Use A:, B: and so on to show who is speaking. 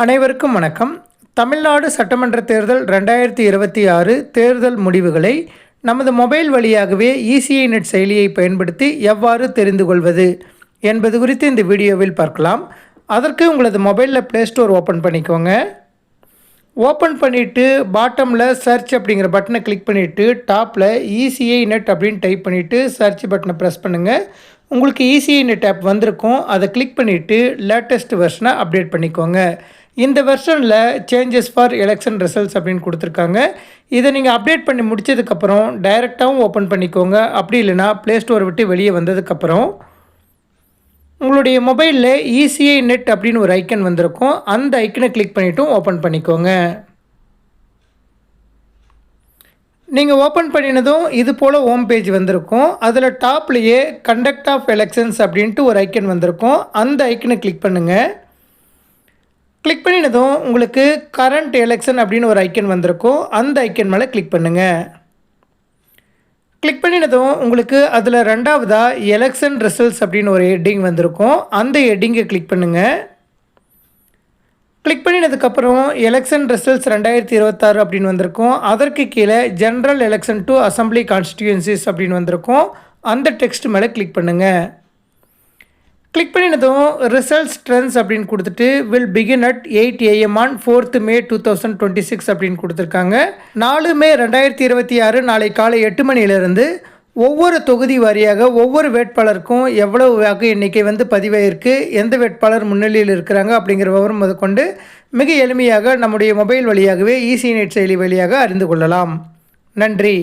A: அனைவருக்கும் வணக்கம். தமிழ்நாடு சட்டமன்ற தேர்தல் 2026 தேர்தல் முடிவுகளை நமது மொபைல் வழியாகவே இசிஐ நெட் செயலியை பயன்படுத்தி எவ்வாறு தெரிந்து கொள்வது என்பது குறித்து இந்த வீடியோவில் பார்க்கலாம். அதற்கு உங்களது மொபைலில் ப்ளே ஸ்டோர் ஓப்பன் பண்ணிக்கோங்க. ஓப்பன் பண்ணிவிட்டு பாட்டமில் சர்ச் அப்படிங்கிற பட்டனை கிளிக் பண்ணிவிட்டு டாப்பில் இசிஐ நெட் அப்படின்னு டைப் பண்ணிவிட்டு சர்ச் பட்டனை ப்ரெஸ் பண்ணுங்கள். உங்களுக்கு இசிஐ நெட் ஆப் வந்திருக்கும். அதை கிளிக் பண்ணிவிட்டு லேட்டஸ்ட் வெர்ஷனை அப்டேட் பண்ணிக்கோங்க. இந்த வெர்ஷனில் சேஞ்சஸ் ஃபார் எலெக்ஷன் ரிசல்ட்ஸ் அப்படின்னு கொடுத்துருக்காங்க. இதை நீங்கள் அப்டேட் பண்ணி முடித்ததுக்கப்புறம் டைரெக்டாகவும் ஓப்பன் பண்ணிக்கோங்க. அப்படி இல்லைனா ப்ளே ஸ்டோரை விட்டு வெளியே வந்ததுக்கப்புறம் உங்களுடைய மொபைலில் இசிஐ நெட் அப்படின்னு ஒரு ஐக்கன் வந்திருக்கும். அந்த ஐக்கனை கிளிக் பண்ணிவிட்டும் ஓப்பன் பண்ணிக்கோங்க. நீங்கள் ஓப்பன் பண்ணினதும் இது போல் ஹோம் பேஜ் வந்திருக்கும். அதில் டாப்லேயே கண்டக்ட் ஆஃப் எலெக்ஷன்ஸ் அப்படின்ட்டு ஒரு ஐக்கன் வந்திருக்கும். அந்த ஐக்கனை கிளிக் பண்ணுங்கள். கிளிக் பண்ணினதும் உங்களுக்கு கரண்ட் எலெக்ஷன் அப்படின்னு ஒரு ஐக்கன் வந்திருக்கும். அந்த ஐக்கன் மேலே கிளிக் பண்ணுங்கள். கிளிக் பண்ணினதும் உங்களுக்கு அதில் ரெண்டாவதாக எலெக்ஷன் ரிசல்ட்ஸ் அப்படின்னு ஒரு ஹெட்டிங் வந்திருக்கும். அந்த ஹெட்டிங்கை கிளிக் பண்ணுங்கள். கிளிக் பண்ணினதுக்கப்புறம் எலெக்ஷன் ரிசல்ட்ஸ் 2026 அப்படின்னு வந்திருக்கும். அதற்கு கீழே general election to assembly constituencies அப்படின்னு வந்திருக்கும். அந்த டெக்ஸ்ட் மேலே கிளிக் பண்ணுங்கள். கிளிக் பண்ணினதும் ரிசல்ட்ஸ் ட்ரெண்ட்ஸ் அப்படின்னு கொடுத்துட்டு will begin at 8 AM on 4th May 2026 அப்படின்னு கொடுத்துருக்காங்க. 4 May 2026 நாளை காலை 8 மணியிலிருந்து ஒவ்வொரு தொகுதி வாரியாக ஒவ்வொரு வேட்பாளருக்கும் எவ்வளவு வாக்கு எண்ணிக்கை பதிவாயிருக்கு, எந்த வேட்பாளர் முன்னிலையில் இருக்கிறாங்க அப்படிங்கிற விவரம் முதற்கொண்டு மிக எளிமையாக நம்முடைய மொபைல் வழியாகவே இசிஐ நெட் செயலி வழியாக அறிந்து கொள்ளலாம். நன்றி.